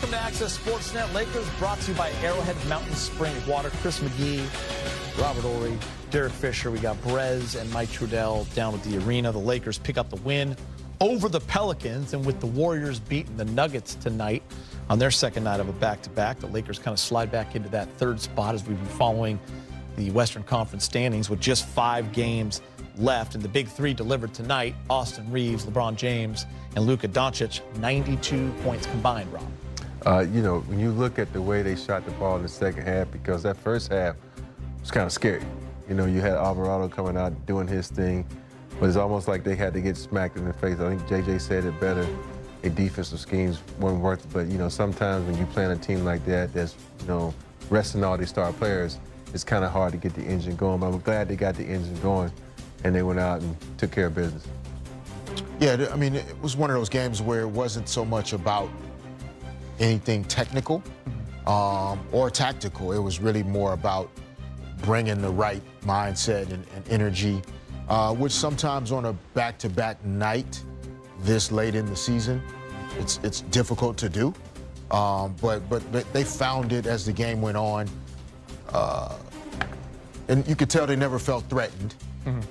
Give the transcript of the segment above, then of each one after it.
Welcome to Access Sportsnet. Lakers brought to you by Arrowhead Mountain Spring Water. Chris McGee, Robert Ory, Derek Fisher. We got Brez and Mike Trudell down at the arena. The Lakers pick up the win over the Pelicans, and with the Warriors beating the Nuggets tonight on their second night of a back-to-back, the Lakers kind of slide back into that third spot as we've been following the Western Conference standings with just 5 games left. And the big three delivered tonight: Austin Reaves, LeBron James, and Luka Doncic. 92 points combined, Rob. You know, when you look at the way they shot the ball in the second half, because that first half was kind of scary. You know, you had Alvarado coming out doing his thing, but it's almost like they had to get smacked in the face. I think JJ said it better. A defensive schemes weren't worth it, but, you know, sometimes when you play on a team like that that's, you know, resting all these star players, it's kind of hard to get the engine going. But I'm glad they got the engine going, and they went out and took care of business. Yeah, I mean, it was one of those games where it wasn't so much about anything technical or tactical. It was really more about bringing the right mindset and energy, which sometimes on a back-to-back night this late in the season, it's difficult to do. But they found it as the game went on. And you could tell they never felt threatened.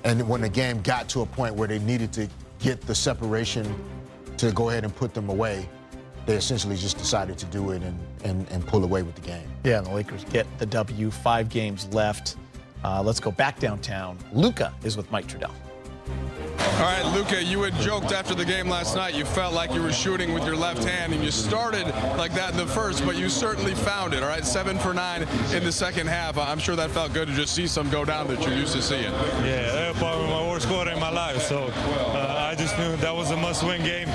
And when the game got to a point where they needed to get the separation to go ahead and put them away, they essentially just decided to do it and pull away with the game. Yeah, and the Lakers get the W. 5 games left. Let's go back downtown. Luka is with Mike Trudell. All right, Luka, you had joked after the game last night you felt like you were shooting with your left hand, and you started like that in the first, but you certainly found it, all right? 7 for 9 in the second half. I'm sure that felt good to just see some go down that you're used to seeing. Yeah, that was probably my worst quarter in my life, so I just knew that was a must-win game.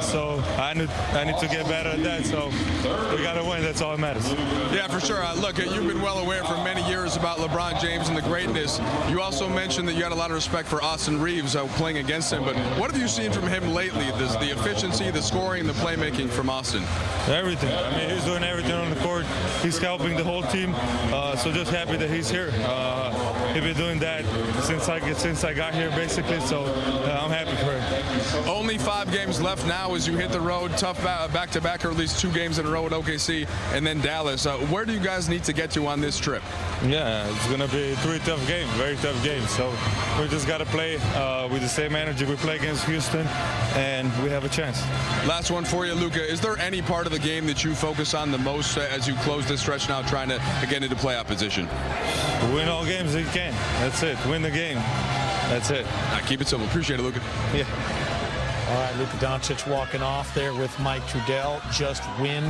So I need to get better at that, so we got to win. That's all that matters. Yeah, for sure. Look, you've been well aware for many years about LeBron James and the greatness. You also mentioned that you had a lot of respect for Austin Reaves playing against him, but what have you seen from him lately? The efficiency, the scoring, the playmaking from Austin? Everything. I mean, he's doing everything on the court. He's helping the whole team, so just happy that he's here. He's been doing that since I got here, basically, so I'm happy for him. Only 5 games left now as you hit the road. Tough back-to-back, or at least 2 games in a row at OKC and then Dallas. Where do you guys need to get to on this trip? Yeah, it's going to be 3 tough games, very tough games. So we just got to play with the same energy we play against Houston, and we have a chance. Last one for you, Luka. Is there any part of the game that you focus on the most as you close this stretch now, trying to get into playoff position? Win all games that you can. That's it. Win the game. That's it. Keep it simple. Appreciate it, Luka. Yeah. All right, Luka Doncic walking off there with Mike Trudell. Just win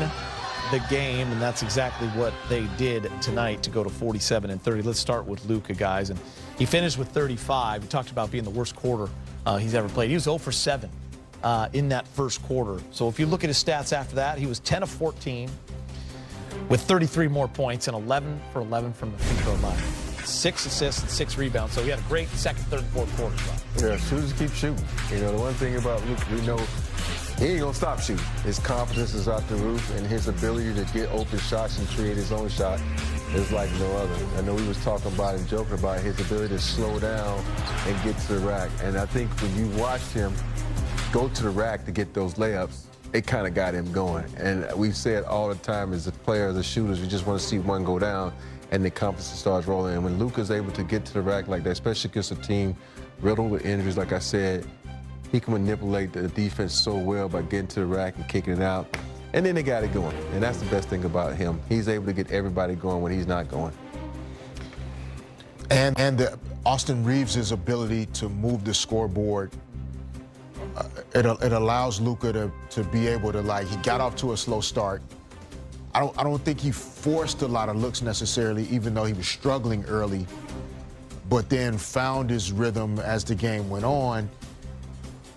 the game, and that's exactly what they did tonight to go to 47-30. Let's start with Luka, guys. And he finished with 35. He talked about being the worst quarter he's ever played. He was 0 for 7 in that first quarter. So if you look at his stats after that, he was 10 of 14 with 33 more points and 11 for 11 from the free throw line. 6 assists and 6 rebounds. So he had a great second, third, and fourth quarters. Yeah, shooters keep shooting. You know, the one thing about Luka, we know he ain't gonna stop shooting. His confidence is out the roof, and his ability to get open shots and create his own shot is like no other. I know we was talking about and joking about his ability to slow down and get to the rack. And I think when you watched him go to the rack to get those layups, it kind of got him going. And we say it all the time as a player, as a shooters, we just want to see one go down and the confidence starts rolling. And when Luka's able to get to the rack like that, especially against a team riddled with injuries, like I said, he can manipulate the defense so well by getting to the rack and kicking it out. And then they got it going. And that's the best thing about him. He's able to get everybody going when he's not going. And Austin Reaves' ability to move the scoreboard, it allows Luka to be able to, like, he got off to a slow start. I don't think he forced a lot of looks necessarily, even though he was struggling early, but then found his rhythm as the game went on.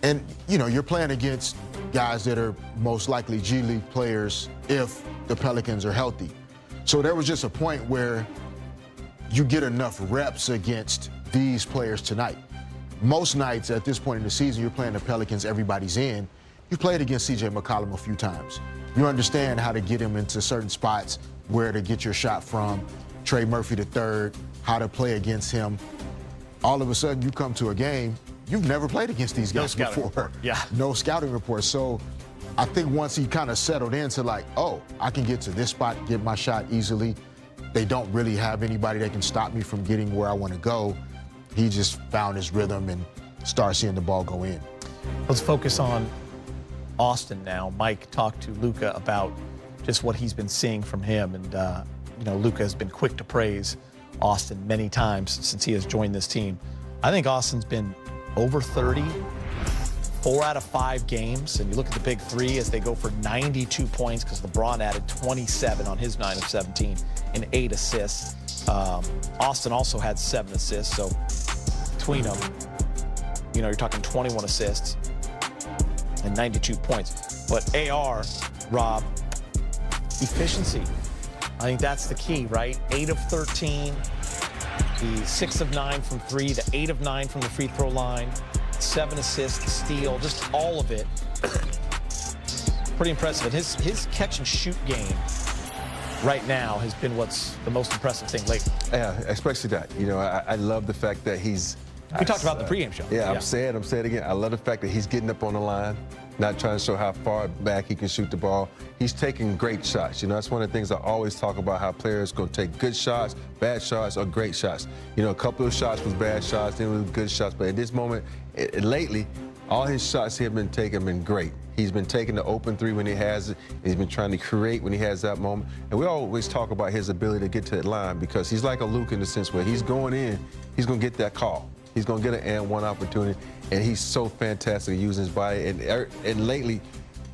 And, you know, you're playing against guys that are most likely G League players if the Pelicans are healthy. So there was just a point where you get enough reps against these players tonight. Most nights at this point in the season, you're playing the Pelicans, everybody's in. You played against CJ McCollum a few times. You understand how to get him into certain spots, where to get your shot from, Trey Murphy III, how to play against him. All of a sudden, you come to a game, you've never played against these guys before. Yeah. No scouting report. So I think once he kind of settled into like, oh, I can get to this spot, get my shot easily. They don't really have anybody that can stop me from getting where I want to go. He just found his rhythm and started seeing the ball go in. Let's focus on Austin now. Mike talked to Luka about just what he's been seeing from him. And, you know, Luka has been quick to praise Austin many times since he has joined this team. I think Austin's been over 30, 4 out of 5 games. And you look at the big three as they go for 92 points because LeBron added 27 on his 9 of 17 and 8 assists. Austin also had 7 assists. So between them, you know, you're talking 21 assists and 92 points. But AR, Rob, efficiency. I think that's the key, right? 8 of 13, the 6 of 9 from 3, the 8 of 9 from the free throw line, 7 assists, the steal, just all of it. Pretty impressive. And his catch and shoot game right now has been what's the most impressive thing lately. Yeah, especially that. You know, I love the fact that he's. We talked about the pregame show. Yeah, I'm saying it again. I love the fact that he's getting up on the line, not trying to show how far back he can shoot the ball. He's taking great shots. You know, that's one of the things I always talk about, how players going to take good shots, bad shots, or great shots. You know, a couple of shots was bad shots, then it was good shots. But at this moment, lately, all his shots he have been taking have been great. He's been taking the open three when he has it. He's been trying to create when he has that moment. And we always talk about his ability to get to that line because he's like a Luka in the sense where he's going in, he's going to get that call. He's going to get an and one opportunity, and he's so fantastic at using his body. And lately,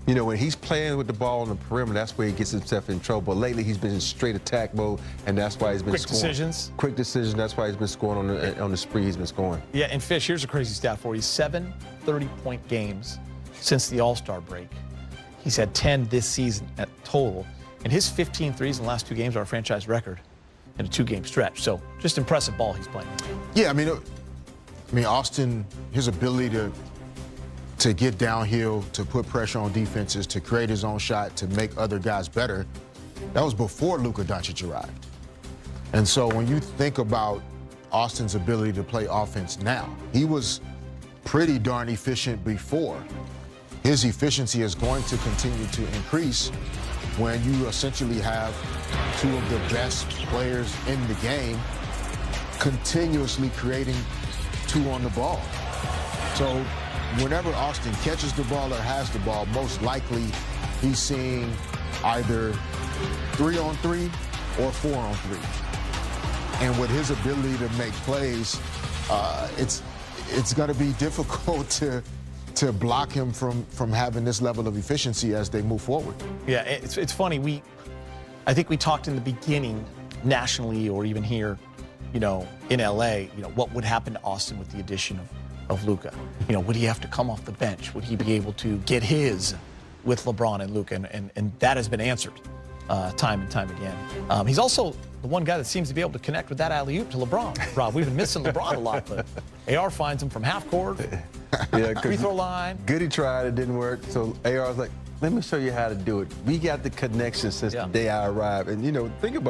you know, when he's playing with the ball on the perimeter, that's where he gets himself in trouble. But lately, he's been in straight attack mode, and that's why he's been scoring. Quick decisions. That's why he's been scoring on the spree he's been scoring. Yeah, and Fish, here's a crazy stat for you. 7 30-point games since the All-Star break. He's had 10 this season at total, and his 15 threes in the last 2 games are a franchise record in a 2-game stretch. So just impressive ball he's playing. Yeah, I mean, Austin, his ability to get downhill, to put pressure on defenses, to create his own shot, to make other guys better, that was before Luka Doncic arrived. And so when you think about Austin's ability to play offense now, he was pretty darn efficient before. His efficiency is going to continue to increase when you essentially have 2 of the best players in the game continuously creating 2 on the ball. So whenever Austin catches the ball or has the ball, most likely he's seeing either 3-on-3 or 4-on-3. And with his ability to make plays, it's going to be difficult to block him from having this level of efficiency as they move forward. Yeah, it's funny. I think we talked in the beginning nationally or even here, you know, in LA, you know, what would happen to Austin with the addition of Luka? You know, would he have to come off the bench? Would he be able to get his with LeBron and Luka? And that has been answered time and time again. He's also the one guy that seems to be able to connect with that alley-oop to LeBron. Rob, we've been missing LeBron a lot, but AR finds him from half court, free throw line. Goody tried, it didn't work. So AR was like, let me show you how to do it. We got the connection since the day I arrived. And, you know, think about